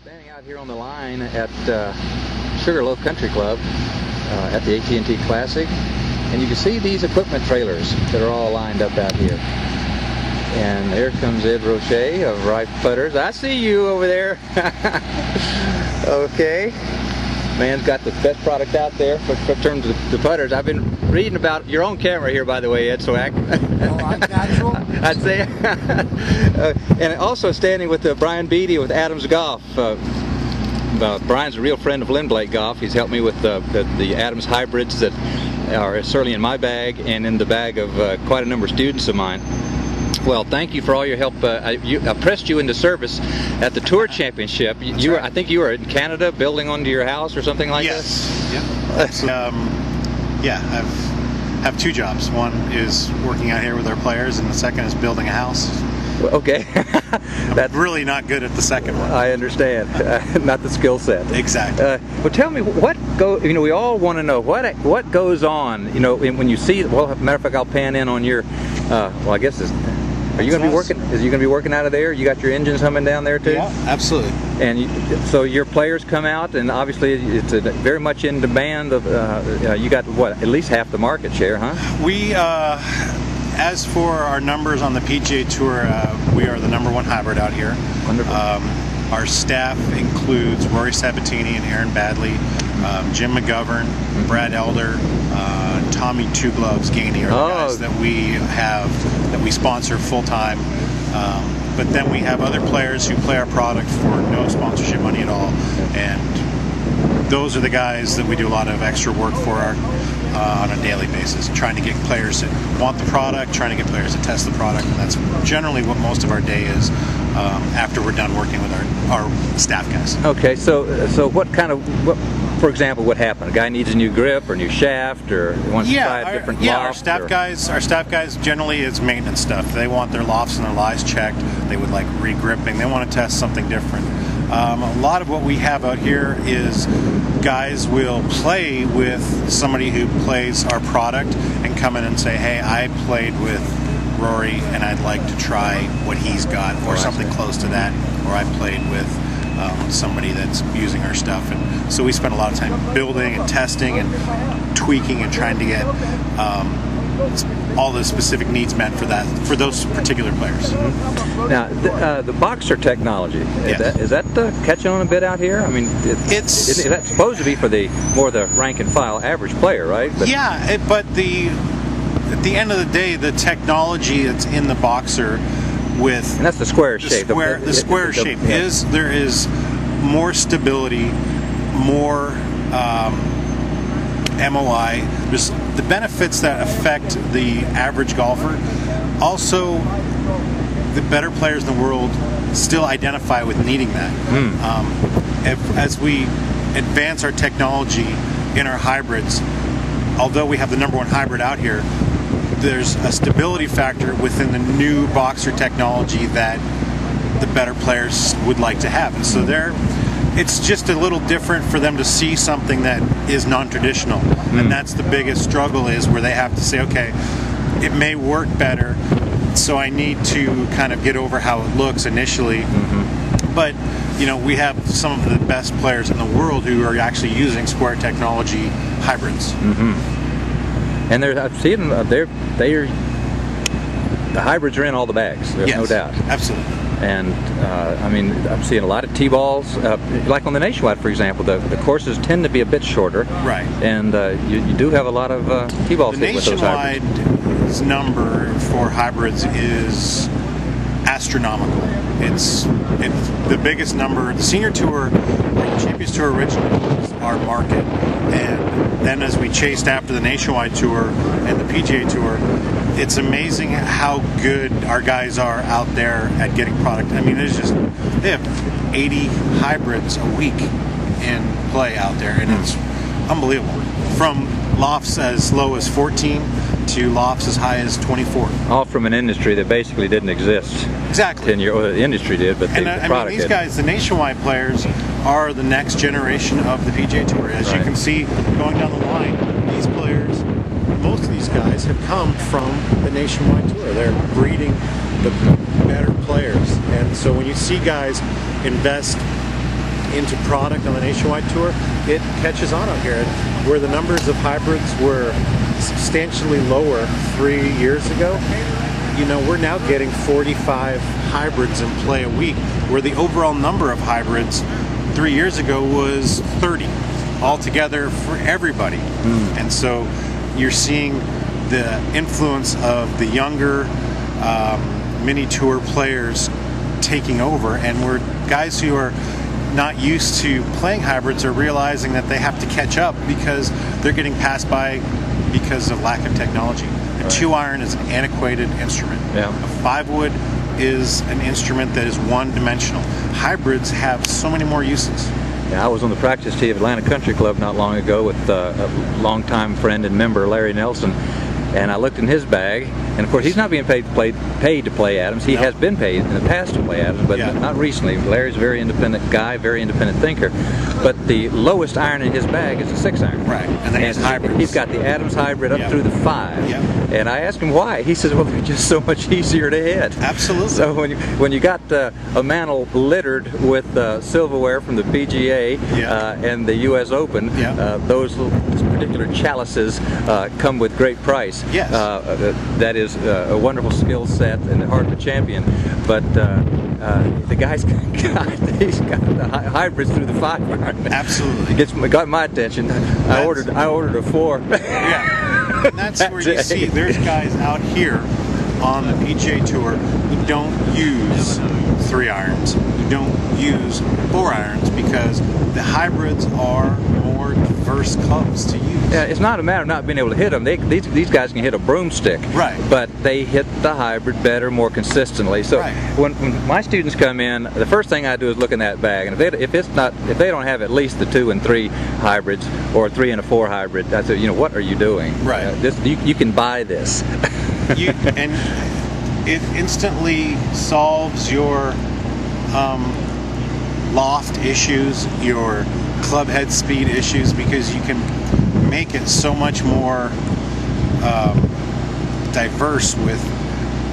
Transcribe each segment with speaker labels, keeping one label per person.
Speaker 1: Standing out here on the line at Sugarloaf Country Club at the AT&T Classic, and you can see these equipment trailers that are all lined up out here. And there comes Ed Roche of Rife Putters. I see you over there. Okay. Man's got the best product out there in terms of the putters. I've been reading about your own camera here, by the way, Ed, so I'm natural. I'd say. And also standing with Brian Beatty with Adams Golf. Brian's a real friend of Lindblad Golf. He's helped me with the Adams hybrids that are certainly in my bag and in the bag of quite a number of students of mine. Well, thank you for all your help. I pressed you into service at the Tour Championship. I think you were in Canada building onto your house or something like that?
Speaker 2: Yes. Yeah, I have two jobs. One is working out here with our players, and the second is building a house.
Speaker 1: Okay.
Speaker 2: That's really not good at the second one.
Speaker 1: I understand. Not the skill set.
Speaker 2: Exactly.
Speaker 1: Well, tell me we all want to know what goes on. When you see. Well, as a matter of fact, I'll pan in on your. Well, I guess are you going to be working? Is you going to be working out of there? You got your engines humming down there too?
Speaker 2: Yeah, absolutely.
Speaker 1: And so your players come out, and obviously it's very much in demand. You got at least half the market share, huh?
Speaker 2: We, as for our numbers on the PGA Tour, we are the #1 hybrid out here.
Speaker 1: Wonderful.
Speaker 2: Our staff includes Rory Sabatini and Aaron Badley, Jim McGovern, Brad Elder, Tommy Two Gloves Gainey are the guys that we sponsor full time. But then we have other players who play our product for no sponsorship money at all, and those are the guys that we do a lot of extra work for on a daily basis, trying to get players that want the product, trying to get players to test the product, and that's generally what most of our day is after we're done working with our staff guys. Okay,
Speaker 1: so for example, what happened? A guy needs a new grip or new shaft, or wants to try a different loft?
Speaker 2: Our staff guys generally is maintenance stuff. They want their lofts and their lies checked. They would like re-gripping. They want to test something different. A lot of what we have out here is guys will play with somebody who plays our product and come in and say, hey, I played with Rory and I'd like to try what he's got, or something close to that, or I played with somebody that's using our stuff. And so we spend a lot of time building and testing and tweaking and trying to get all the specific needs met for those particular players.
Speaker 1: Mm-hmm. Now, the boxer technology, is that catching on a bit out here? I mean, is that supposed to be for more the rank and file average player, right?
Speaker 2: But at the end of the day, the technology that's in the boxer
Speaker 1: and that's the square shape.
Speaker 2: The square shape there is more stability, more MOI. There's the benefits that affect the average golfer. Also, the better players in the world still identify with needing that. As we advance our technology in our hybrids, although we have the #1 hybrid out here, there's a stability factor within the new boxer technology that the better players would like to have. And so it's just a little different for them to see something that is non-traditional. And that's the biggest struggle, is where they have to say, okay, it may work better, so I need to kind of get over how it looks initially. But we have some of the best players in the world who are actually using square technology hybrids.
Speaker 1: And I've seen them. The hybrids are in all the bags. There's no doubt.
Speaker 2: Absolutely.
Speaker 1: And I mean, I'm seeing a lot of T-balls. Like on the Nationwide, for example, the courses tend to be a bit shorter.
Speaker 2: Right.
Speaker 1: And you do have a lot of T-balls with those hybrids.
Speaker 2: The Nationwide's number for hybrids is astronomical. It's the biggest number. The Senior Tour, or the Champions Tour originally, was our market, and then as we chased after the Nationwide Tour and the PGA Tour, it's amazing how good our guys are out there at getting product. I mean, they have 80 hybrids a week in play out there, and it's unbelievable. From lofts as low as 14 to lofts as high as 24.
Speaker 1: All from an industry that basically didn't exist.
Speaker 2: Exactly.
Speaker 1: 10 years. Well, the industry did, but the product
Speaker 2: I mean, these guys, the Nationwide players, are the next generation of the PGA Tour. As you can see, going down the line, these players, most of these guys have come from the Nationwide Tour. They're breeding the better players. And so when you see guys invest into product on the nationwide tour, it catches on out here. And where the numbers of hybrids were substantially lower 3 years ago, you know, we're now getting 45 hybrids in play a week, where the overall number of hybrids 3 years ago was 30 altogether for everybody. And so you're seeing the influence of the younger mini tour players taking over, and we're guys who are not used to playing hybrids are realizing that they have to catch up because they're getting passed by because of lack of technology. A 2-iron is an antiquated instrument. A 5-wood is an instrument that is one-dimensional. Hybrids have so many more uses.
Speaker 1: Yeah, I was on the practice tee of Atlanta Country Club not long ago with a longtime friend and member, Larry Nelson, and I looked in his bag, and of course he's not being paid to play Adams. He has been paid in the past to play Adams, but not recently. Larry's a very independent guy, very independent thinker. But the lowest iron in his bag is a 6-iron.
Speaker 2: Right, and then he's hybrids.
Speaker 1: He's got the Adams hybrid up through the 5. And I asked him why. He says, well, they're just so much easier to hit.
Speaker 2: Absolutely.
Speaker 1: So when you got a mantle littered with silverware from the PGA and the U.S. Open, those particular chalices come with great price.
Speaker 2: Yes.
Speaker 1: That is a wonderful skill set and the heart of a champion. But the guy's got the hybrids through the 5-iron.
Speaker 2: Absolutely.
Speaker 1: It got my attention. I ordered a 4.
Speaker 2: Yeah. And that's where you see there's guys out here on the PGA Tour who don't use 3-irons, who don't use 4-irons, because the hybrids are more diverse clubs to use.
Speaker 1: Yeah, it's not a matter of not being able to hit them. These guys can hit a broomstick, but they hit the hybrid better, more consistently. So when my students come in, the first thing I do is look in that bag, and if they don't have at least the 2 and 3 hybrids or a 3 and a 4 hybrid, I say, you know, what are you doing? You can buy this.
Speaker 2: And it instantly solves your loft issues, your club head speed issues, because you can make it so much more diverse with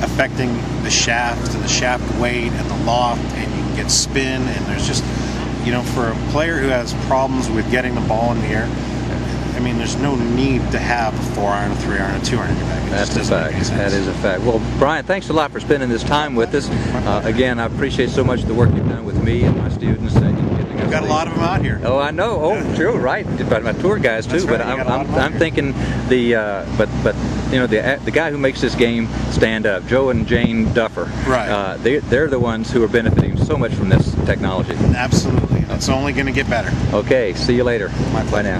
Speaker 2: affecting the shaft and the shaft weight and the loft, and you can get spin, and there's just, you know, for a player who has problems with getting the ball in the air, I mean, there's no need to have a 4-iron, a 3-iron, a 2-iron in your bag.
Speaker 1: That's a fact. That is a fact. Well, Brian, thanks a lot for spending this time with us. Again, I appreciate so much the work you've done with me and my students.
Speaker 2: We've got a lot of them out here.
Speaker 1: Oh, I know. Oh, true, right. But my tour guys too. But I'm thinking but you know, the guy who makes this game stand up, Joe and Jane Duffer.
Speaker 2: Right.
Speaker 1: They're the ones who are benefiting so much from this technology.
Speaker 2: Absolutely. It's only going to get better.
Speaker 1: Okay. See you later.
Speaker 2: Bye
Speaker 1: now.